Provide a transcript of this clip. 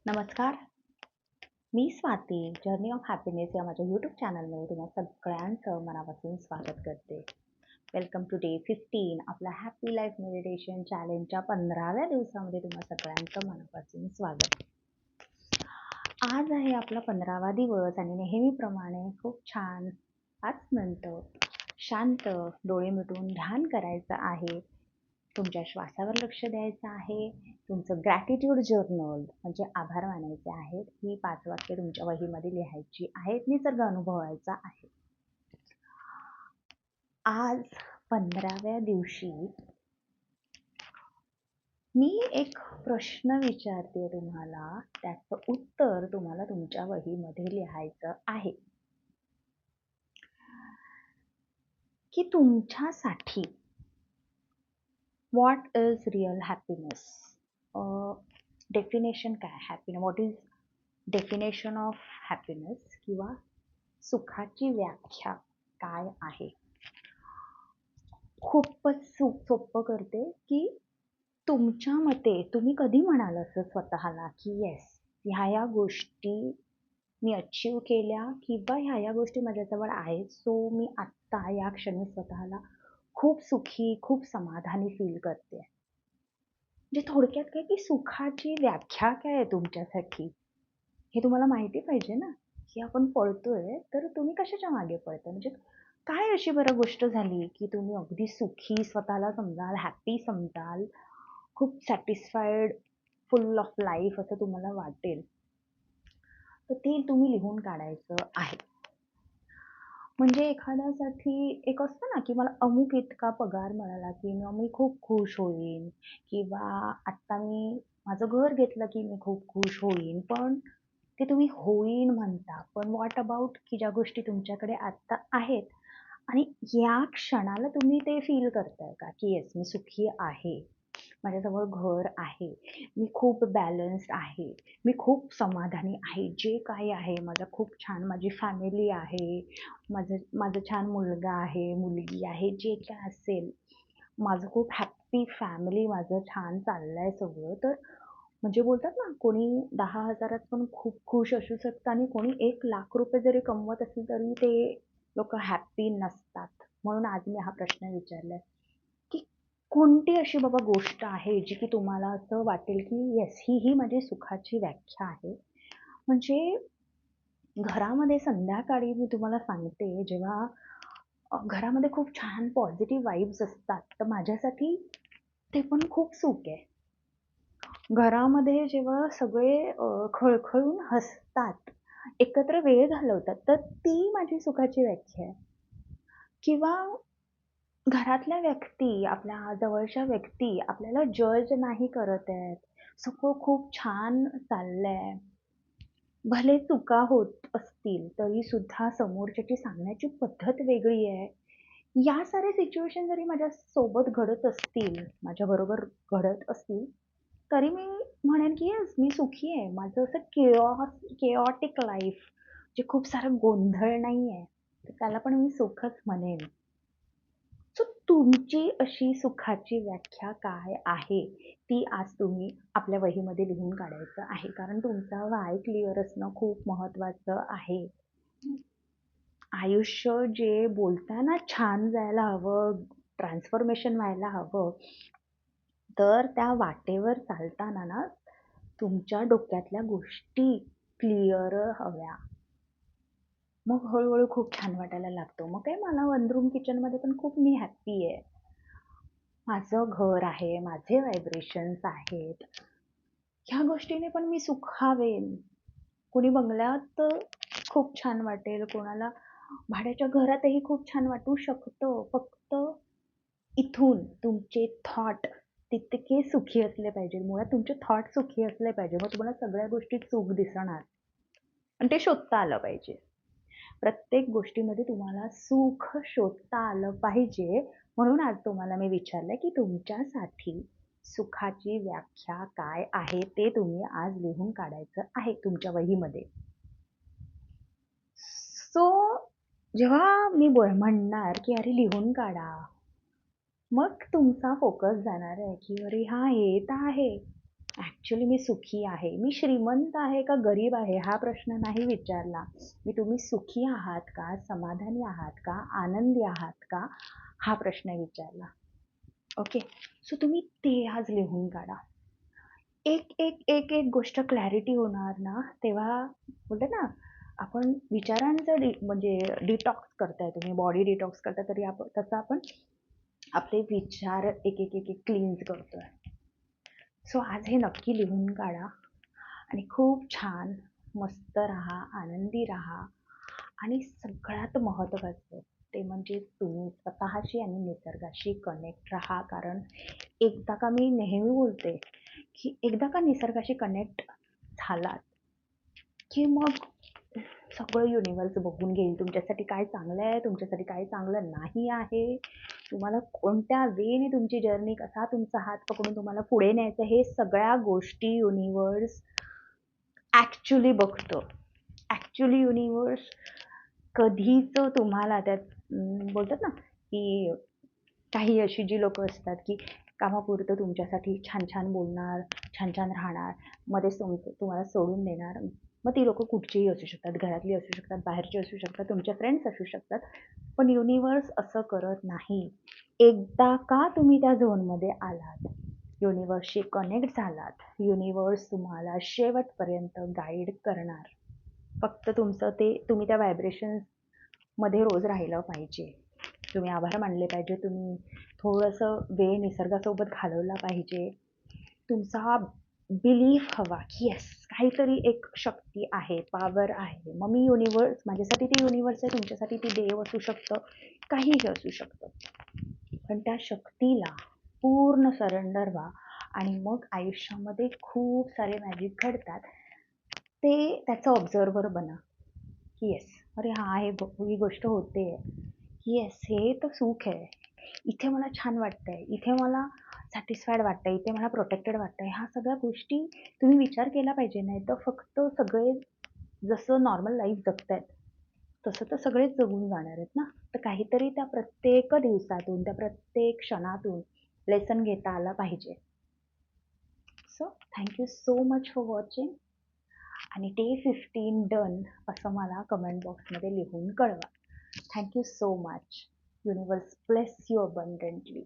नमस्कार, मी Swati journey of happiness या माझ्या यूट्यूब चॅनलमध्ये तुम्हा सगळ्यांचं मनापासून स्वागत करते. वेलकम टू डे 15 आपला हॅपी लाईफ मेडिटेशन चॅलेंजच्या 15व्या दिवसामध्ये तुम्हा सगळ्यांचं मनापासून स्वागत. आज आहे आपला 15वा दिवस आणि नेहमीप्रमाणे खूप छान 5 मिनिटं शांत डोळे मिटून ध्यान करायचं आहे. तुमच्या श्वासावर लक्ष द्यायचं आहे. तुमचं ग्रॅटिट्यूड जर्नल म्हणजे आभार मानायचे आहेत. ही 5 वाक्य तुमच्या वहीमध्ये लिहायची आहेत. निसर्ग अनुभवायचा आहे. आज 15व्या दिवशी मी एक प्रश्न विचारते तुम्हाला. त्याचं उत्तर तुम्हाला तुमच्या वहीमध्ये लिहायचं आहे की तुमच्यासाठी what is real happiness? Definition काय happiness? What is definition of happiness किंवा सुखाची व्याख्या काय आहे? खूपच सोपं करते की तुमच्या मते तुम्ही कधी म्हणाल असं स्वतःला की येस, ह्या गोष्टी मी अचीव केल्या किंवा ह्या गोष्टी माझ्याजवळ आहेत, सो मी आत्ता या क्षणी स्वतःला खूप सुखी, खूप समाधानी फील करते. म्हणजे थोडक्यात काय की सुखाची व्याख्या काय आहे तुमच्यासाठी हे तुम्हाला माहिती पाहिजे ना, की आपण पळतोय तर तुम्ही कशाच्या मागे पळताय? म्हणजे काय अशी बरं गोष्ट झाली की तुम्ही अगदी सुखी स्वतःला समजाल, हॅपी समजाल, खूप सॅटिस्फाईड, फुल ऑफ लाईफ असं तुम्हाला वाटेल, तर ते तुम्ही लिहून काढायचं आहे. म्हणजे एखाद्यासाठी एक असतं ना की मला अमुक इतका पगार मिळाला की मी खूप खुश होईन, किंवा आत्ता मी माझं घर घेतलं की मी खूप खुश होईन. पण ते तुम्ही होईन म्हणता, पण व्हॉट अबाउट की ज्या गोष्टी तुमच्याकडे आत्ता आहेत आणि या क्षणाला तुम्ही ते फील करताय का की येस, मी सुखी आहे, माझ्याजवळ घर आहे, मी खूप बॅलन्स्ड आहे, मी खूप समाधानी आहे, जे काही आहे माझं खूप छान, माझी फॅमिली आहे, माझं माझं छान मुलगा आहे, मुलगी आहे, जे काय असेल, माझं खूप हॅपी फॅमिली, माझं छान चाललंय सगळं. तर म्हणजे बोलतात ना, कोणी 10,000त पण खूप खुश असू शकतं आणि कोणी 1,00,000 रुपये जरी कमवत असेल तरी ते लोकं हॅपी नसतात. म्हणून आज मी हा प्रश्न विचारलाय की कोणती अशी बाबा गोष्ट आहे जी की तुम्हाला असं वाटेल की येस, ही माझी सुखाची व्याख्या आहे. म्हणजे घरामध्ये संध्याकाळी मी तुम्हाला सांगते, जेव्हा घरामध्ये खूप छान पॉझिटिव्ह वाइब्स असतात, तर माझ्यासाठी ते पण खूप सुख आहे. घरामध्ये जेव्हा सगळे खळखळून हसतात, एकत्र वेळ घालवतात, तर ती माझी सुखाची व्याख्या आहे. किंवा घरातल्या व्यक्ती, आपल्या जवळच्या व्यक्ती आपल्याला जज नाही करत आहेत. सगळं खूप छान चाललंय. भले चुका होत असतील, तरी सुद्धा समोरच्याची सांगण्याची पद्धत वेगळी आहे. या साऱ्या सिच्युएशन जरी माझ्यासोबत घडत असतील, माझ्याबरोबर घडत असतील, तरी मी म्हणेन की येस, मी सुखी आहे. माझं असं केओटिक लाईफ, जे खूप सारा गोंधळ नाहीये, तर त्याला पण मी सुखच म्हणेन. सो तुमची अशी सुखाची व्याख्या काय आहे? ती आज तुम्ही आपल्या वहीमध्ये लिहून काढायचं आहे. कारण तुमचा व्हाय क्लिअर असणं खूप महत्त्वाचं आहे. आयुष्य जे बोलताना छान जायला हवं, ट्रान्सफॉर्मेशन व्हायला हवं, तर त्या वाटेवर चालताना ना, तुमच्या डोक्यातल्या गोष्टी क्लिअर हव्या. मग हळू-हळू खूप छान वाटायला लागतं. मग काय, मला वन रूम किचनमध्ये पण खूप मी हॅपी आहे. माझं घर आहे, माझे व्हायब्रेशन्स आहेत. ह्या गोष्टीने पण मी सुखावेन. कोणी बंगल्यात खूप छान वाटेल, कोणाला भाड्याच्या घरातही खूप छान वाटू शकतं. फक्त इथून तुमचे थॉट तितके सुखी असले पाहिजे. मुळात तुमचे थॉट सुखी असले पाहिजे. मग तुम्हाला सगळ्या गोष्टीत सुख दिसणार. आणि ते शोधता आलं पाहिजे. प्रत्येक गोष्टीमध्ये तुम्हाला सुख शोधता आलं पाहिजे. म्हणून आज तुम्हाला मी विचारलंय की तुमच्यासाठी सुखाची व्याख्या काय आहे? ते तुम्ही आज लिहून काढायचं आहे तुमच्या वहीमध्ये. सो जेव्हा मी म्हणणार की अरे लिहून काढा, मग तुमचा फोकस जाणार आहे की अरे हां, हे तर आहे. ॲक्च्युली मी सुखी आहे. मी श्रीमंत आहे का गरीब आहे हा प्रश्न नाही विचारला. मी तुम्ही सुखी आहात का? समाधानी आहात का? आनंदी आहात का? हा प्रश्न विचारला. ओके. सो तुम्ही ते आज लिहून काढा. एक गोष्ट क्लॅरिटी होणार ना, तेव्हा बोलतात ना, आपण विचारांचं म्हणजे डिटॉक्स करताय तुम्ही, बॉडी डिटॉक्स करताय तरी तसं आपण आपले विचार एक क्लीन्स करतोय. सो आज हे नक्की लिहून काढा आणि खूप छान मस्त राहा, आनंदी राहा आणि सगळ्यात महत्त्वाचं ते म्हणजे तुम्ही स्वतःशी आणि निसर्गाशी कनेक्ट राहा. कारण एकदा का मी नेहमी बोलते, की एकदा का निसर्गाशी कनेक्ट झालात, की मग सगळं युनिव्हर्स बघून घेईल तुमच्यासाठी काय चांगलं आहे, तुमच्यासाठी काय चांगलं नाही आहे. तुम्हाला कोणत्या वेने तुमची जर्नी कसा तुमचा हात पकडून तुम्हाला पुढे न्यायचं हे सगळ्या गोष्टी युनिव्हर्स ॲक्च्युली बघतं. ॲक्च्युली युनिव्हर्स कधीच तुम्हाला त्यात बोलतात ना, की काही अशी जी लोकं असतात, की कामापुरतं तुमच्यासाठी छान-छान बोलणार, छान-छान राहणार, मध्येच तुम्हाला सोडून देणार. मग ती लोकं कुठचीही असू शकतात, घरातली असू शकतात, बाहेरची असू शकतात, तुमचे फ्रेंड्स असू शकतात. पण युनिव्हर्स असं करत नाही. एकदा का तुम्ही त्या झोनमध्ये आलात, युनिव्हर्सशी कनेक्ट झालात, युनिव्हर्स तुम्हाला शेवटपर्यंत गाईड करणार. फक्त तुमचं ते तुम्ही त्या व्हायब्रेशन्समध्ये रोज राहिलं पाहिजे. तुम्ही आभार मानले पाहिजे. तुम्ही थोडंसं वेळ निसर्गासोबत घालवला पाहिजे. तुमचा बिलीफ हवा, की येस काहीतरी एक शक्ती आहे, पॉवर आहे. मग मी युनिव्हर्स माझ्यासाठी ती युनिव्हर्स आहे, तुमच्यासाठी ती देव असू शकतं, काहीही असू शकतं. पण त्या शक्तीला पूर्ण सरेंडर व्हा आणि मग आयुष्यामध्ये खूप सारे मॅजिक घडतात. ते त्याचं ऑब्झर्व्हर बना, की येस, अरे हां, ही गोष्ट होतेय. येस, हे तर सुख आहे. इथे मला छान वाटतंय. इथे मला सॅटिस्फाईड वाटतंय. इथे मला प्रोटेक्टेड वाटतंय. ह्या सगळ्या गोष्टी तुम्ही विचार केला पाहिजे. नाहीतर फक्त सगळे जसं नॉर्मल लाईफ जगतायत, तसं तर सगळेच जगून जाणार आहेत ना. तर काहीतरी त्या प्रत्येक दिवसातून, त्या प्रत्येक क्षणातून लेसन घेता आला पाहिजे. So thank you so much for watching आणि डे 15 डन असं मला कमेंट बॉक्समध्ये लिहून कळवा. Thank you so much. Universe bless you अबंडंटली.